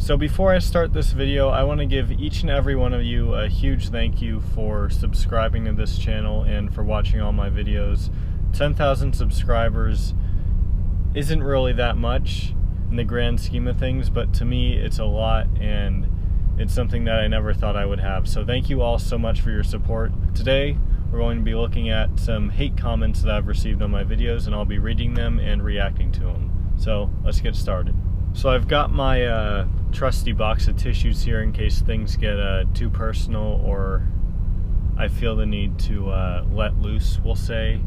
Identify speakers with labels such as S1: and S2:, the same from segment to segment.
S1: So before I start this video, I want to give each and every one of you a huge thank you for subscribing to this channel and for watching all my videos. 10,000 subscribers isn't really that much in the grand scheme of things, but to me it's a lot, and it's something that I never thought I would have. So thank you all so much for your support. Today we're going to be looking at some hate comments that I've received on my videos, and I'll be reading them and reacting to them. So let's get started. So I've got my trusty box of tissues here in case things get too personal or I feel the need to let loose, we'll say,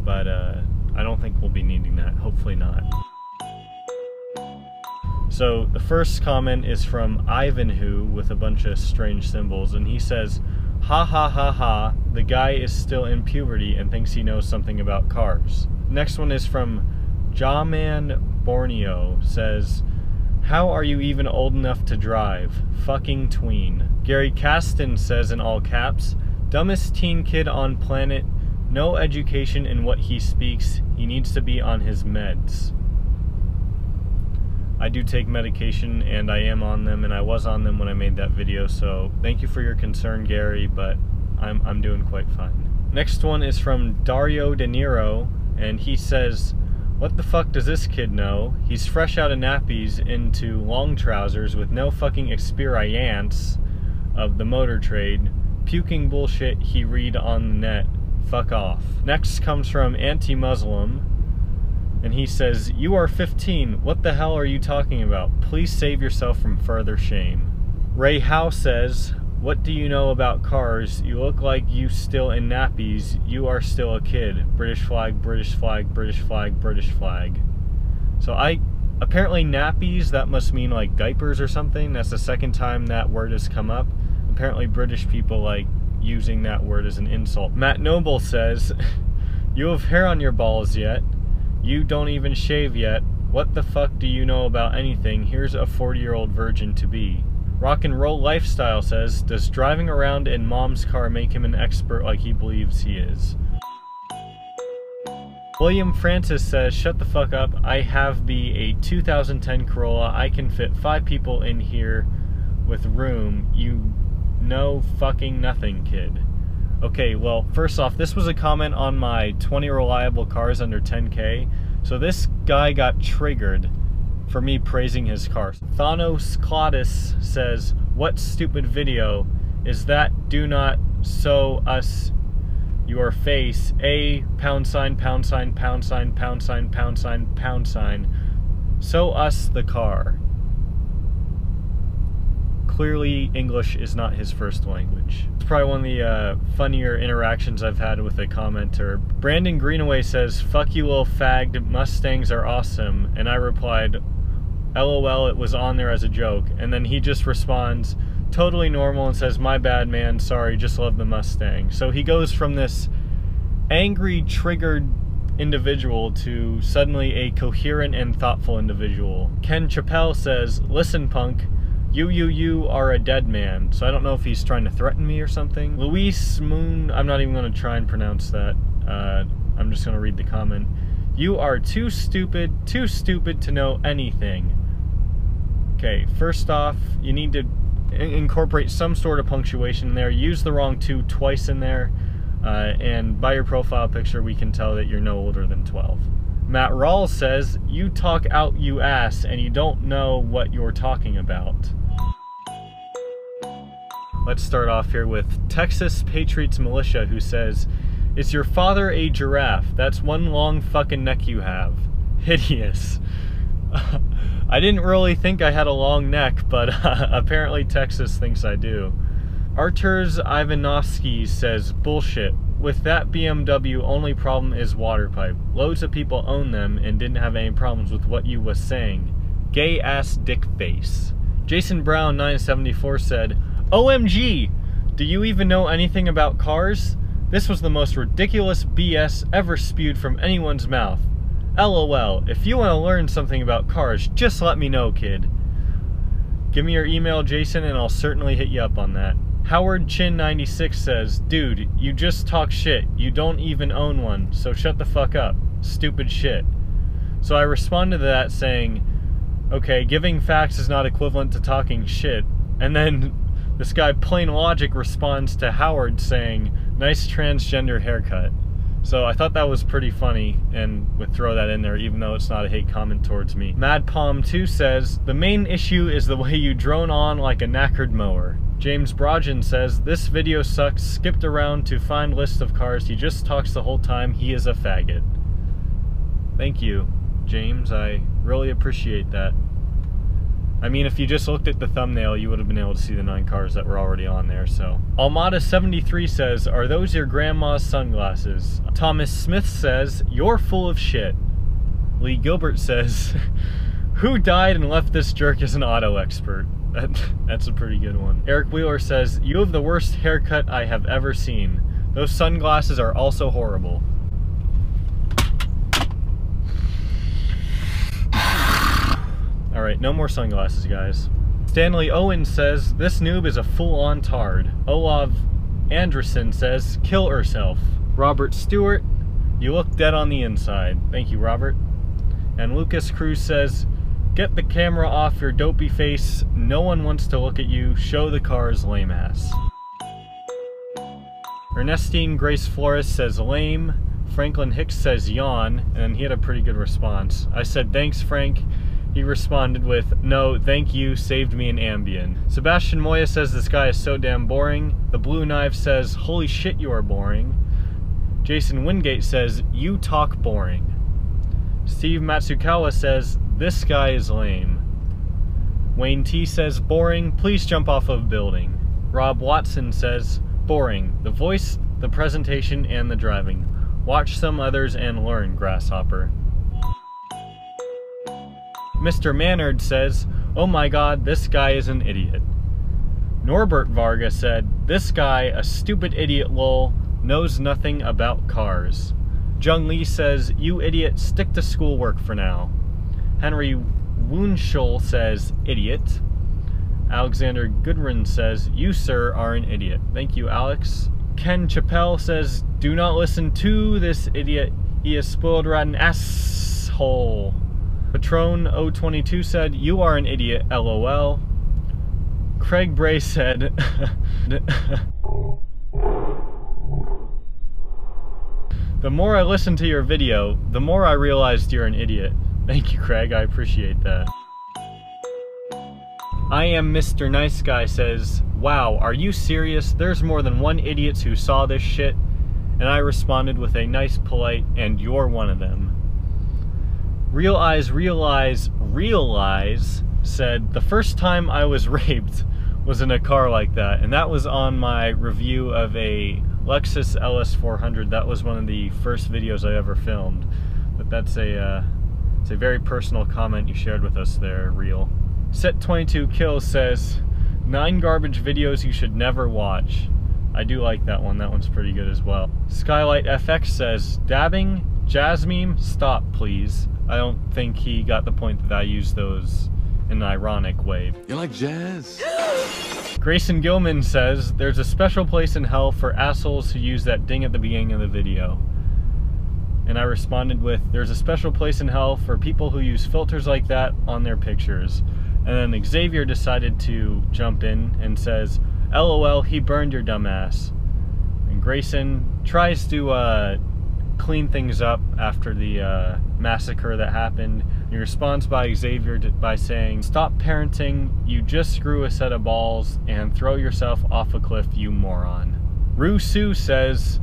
S1: but I don't think we'll be needing that, hopefully not. So the first comment is from Ivanwho with a bunch of strange symbols, and he says, "Ha ha ha ha, the guy is still in puberty and thinks he knows something about cars." Next one is from Jawman Borneo, says, "How are you even old enough to drive? Fucking tween." Gary Caston says in all caps, "Dumbest teen kid on planet, no education in what he speaks, he needs to be on his meds." I do take medication and I am on them, and I was on them when I made that video, so thank you for your concern, Gary, but I'm doing quite fine. Next one is from Dario De Niro, and he says, "What the fuck does this kid know? He's fresh out of nappies into long trousers with no fucking experience of the motor trade. Puking bullshit he read on the net. Fuck off." Next comes from Anti-Muslim, and he says, "You are 15. What the hell are you talking about? Please save yourself from further shame." Ray Howe says, "What do you know about cars? You look like you still in nappies. You are still a kid. British flag, British flag, British flag, British flag." So apparently nappies, that must mean like diapers or something. That's the second time that word has come up. Apparently British people like using that word as an insult. Matt Noble says, "You have hair on your balls yet? You don't even shave yet. What the fuck do you know about anything? Here's a 40-year-old virgin to be." Rock and Roll Lifestyle says, "Does driving around in mom's car make him an expert like he believes he is?" William Francis says, "Shut the fuck up. I have a 2010 Corolla. I can fit 5 people in here with room. You know fucking nothing, kid." Okay, well, first off, this was a comment on my 20 reliable cars under 10K. So this guy got triggered for me praising his car. Thanos Claudus says, "What stupid video is that? Do not show us your face. A pound sign, pound sign, pound sign, pound sign, pound sign, pound sign. Show us the car." Clearly, English is not his first language. It's probably one of the funnier interactions I've had with a commenter. Brandon Greenaway says, "Fuck you little fagged, Mustangs are awesome." And I replied, "LOL, it was on there as a joke." And then he just responds, "Totally normal," and says, "My bad, man, sorry, just love the Mustang." So he goes from this angry, triggered individual to suddenly a coherent and thoughtful individual. Ken Chappelle says, "Listen, punk, you are a dead man." So I don't know if he's trying to threaten me or something. Luis Moon, I'm not even going to try and pronounce that. I'm just going to read the comment. "You are too stupid to know anything." Okay, first off, you need to incorporate some sort of punctuation in there. Use the wrong "to" twice in there, and by your profile picture we can tell that you're no older than 12. Matt Rawls says, "You talk out you ass and you don't know what you're talking about." Let's start off here with Texas Patriots Militia, who says, "Is your father a giraffe? That's one long fucking neck you have. Hideous." I didn't really think I had a long neck, but apparently Texas thinks I do. Arturs Ivanovsky says, "Bullshit. With that BMW, only problem is water pipe. Loads of people own them and didn't have any problems with what you was saying. Gay ass dick face." Jason Brown 974 said, "OMG, do you even know anything about cars? This was the most ridiculous BS ever spewed from anyone's mouth. LOL, if you want to learn something about cars, just let me know, kid." Give me your email, Jason, and I'll certainly hit you up on that. Howard Chin 96 says, "Dude, you just talk shit. You don't even own one, so shut the fuck up. Stupid shit." So I responded to that saying, okay, giving facts is not equivalent to talking shit. And then this guy Plain Logic responds to Howard saying, nice transgender haircut. So I thought that was pretty funny and would throw that in there even though it's not a hate comment towards me. Mad Palm 2 says, the main issue is the way you drone on like a knackered mower. James Brojan says, this video sucks, skipped around to find list of cars, he just talks the whole time, he is a faggot. Thank you, James, I really appreciate that. I mean, if you just looked at the thumbnail, you would have been able to see the 9 cars that were already on there, so. Almada73 says, are those your grandma's sunglasses? Thomas Smith says, you're full of shit. Lee Gilbert says, who died and left this jerk as an auto expert? That's a pretty good one. Eric Wheeler says, you have the worst haircut I have ever seen. Those sunglasses are also horrible. Alright, no more sunglasses, guys. Stanley Owen says, this noob is a full-on tard. Olav Anderson says, kill herself. Robert Stewart, you look dead on the inside. Thank you, Robert. And Lucas Cruz says, get the camera off your dopey face. No one wants to look at you. Show the cars, lame ass. Ernestine Grace Flores says, lame. Franklin Hicks says, yawn. And he had a pretty good response. I said, thanks, Frank. He responded with, no, thank you, saved me an Ambien. Sebastian Moya says this guy is so damn boring. The Blue Knife says, holy shit, you are boring. Jason Wingate says, you talk boring. Steve Matsukawa says, this guy is lame. Wayne T says, boring, please jump off of a building. Rob Watson says, boring, the voice, the presentation, and the driving. Watch some others and learn, Grasshopper. Mr. Mannard says, oh my god, this guy is an idiot. Norbert Varga said, this guy, a stupid idiot lol, knows nothing about cars. Jung Lee says, you idiot, stick to schoolwork for now. Henry Woonshul says, idiot. Alexander Goodrin says, you sir are an idiot. Thank you, Alex. Ken Chappelle says, do not listen to this idiot, he is spoiled rotten asshole. Patron 022 said, you are an idiot, lol. Craig Bray said, the more I listened to your video, the more I realized you're an idiot. Thank you, Craig, I appreciate that. I am Mr. Nice Guy says, wow, are you serious? There's more than one idiot who saw this shit. And I responded with a nice, polite, and you're one of them. Real Eyes Realize said, the first time I was raped was in a car like that, and that was on my review of a Lexus LS400. That was one of the first videos I ever filmed. But that's it's a very personal comment you shared with us there, Real. Set22 Kills says, 9 garbage videos you should never watch. I do like that one. That one's pretty good as well. Skylight FX says, dabbing, jazz meme, stop please. I don't think he got the point that I used those in an ironic way.
S2: You like jazz?
S1: Grayson Gilman says, there's a special place in hell for assholes who use that ding at the beginning of the video. And I responded with, there's a special place in hell for people who use filters like that on their pictures. And then Xavier decided to jump in and says, LOL, he burned your dumb ass. And Grayson tries to clean things up after the massacre that happened. He responds by Xavier by saying, stop parenting, you just grew a set of balls, and throw yourself off a cliff, you moron. Rue Sue says,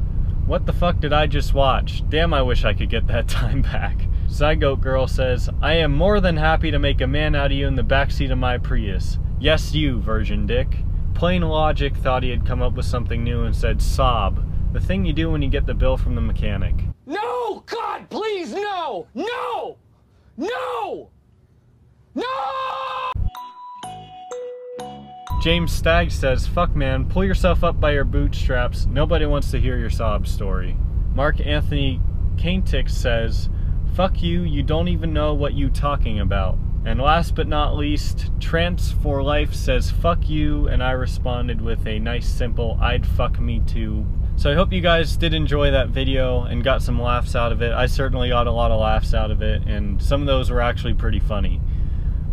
S1: what the fuck did I just watch? Damn, I wish I could get that time back. Zygote Girl says, I am more than happy to make a man out of you in the backseat of my Prius. Yes, you, virgin dick. Plain Logic thought he had come up with something new and said, sob. The thing you do when you get the bill from the mechanic.
S3: No! God, please, no! No! No! No!
S1: James Stagg says, fuck man, pull yourself up by your bootstraps. Nobody wants to hear your sob story. Mark Anthony Kaintic says, fuck you, you don't even know what you talking about. And last but not least, Trance for Life says, fuck you, and I responded with a nice simple, I'd fuck me too. So I hope you guys did enjoy that video and got some laughs out of it. I certainly got a lot of laughs out of it, and some of those were actually pretty funny.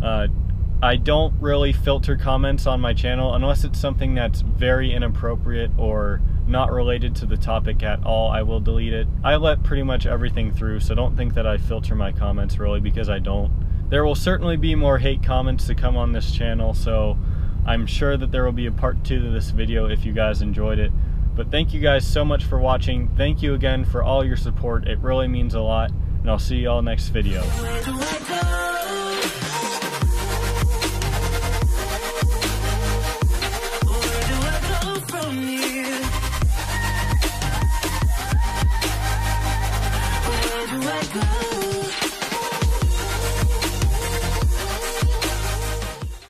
S1: I don't really filter comments on my channel unless it's something that's very inappropriate or not related to the topic at all. I will delete it. I let pretty much everything through, so don't think that I filter my comments really, because I don't. There will certainly be more hate comments to come on this channel, so I'm sure that there will be a part 2 to this video if you guys enjoyed it. But thank you guys so much for watching. Thank you again for all your support. It really means a lot, and I'll see you all next video.